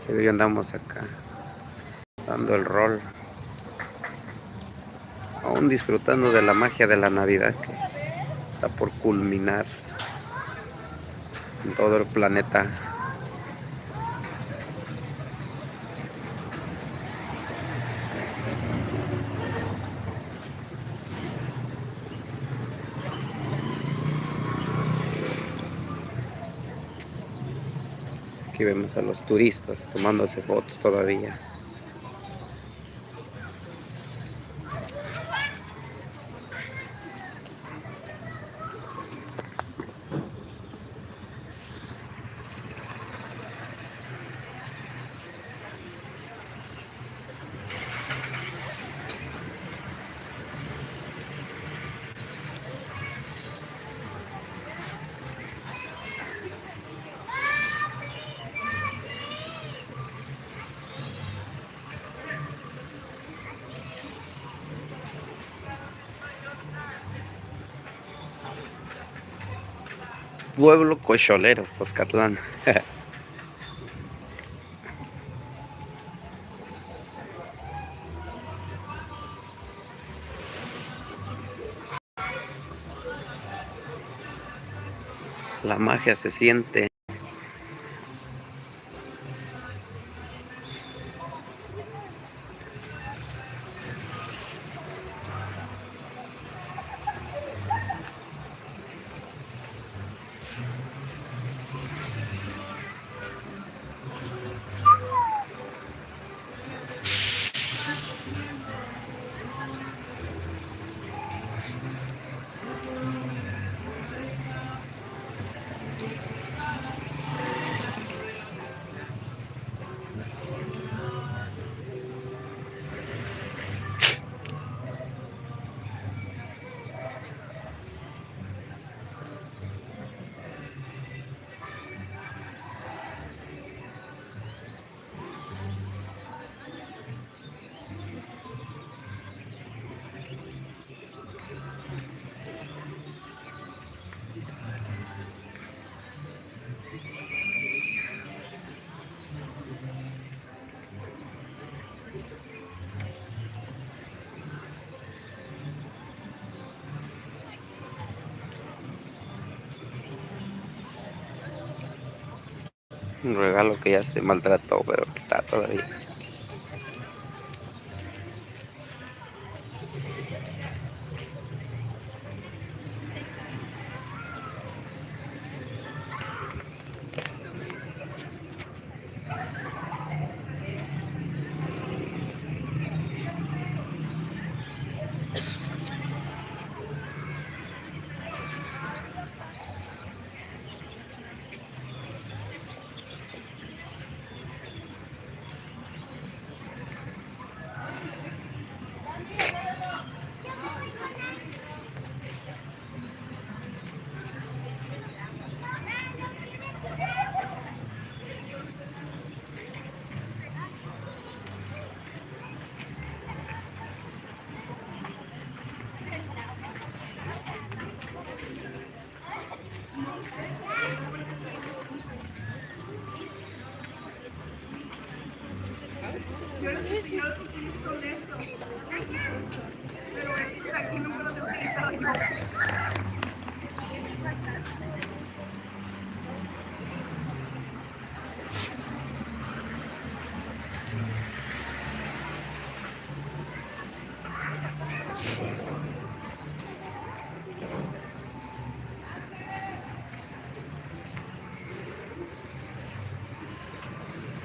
Y hoy andamos acá dando el rol, aún disfrutando de la magia de la Navidad que está por culminar en todo el planeta. Aquí vemos a los turistas tomándose fotos todavía. Pueblo cocholero, Coscatlán. La magia se siente. Un regalo que ya se maltrató, pero está todavía. Yo los he tirado porque ellos son estos. Pero estos aquí nunca los he utilizado yo.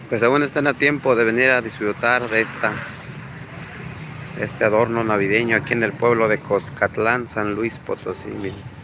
Pues aún están a tiempo de venir a disfrutar de este adorno navideño aquí en el pueblo de Coscatlán, San Luis Potosí. Miren.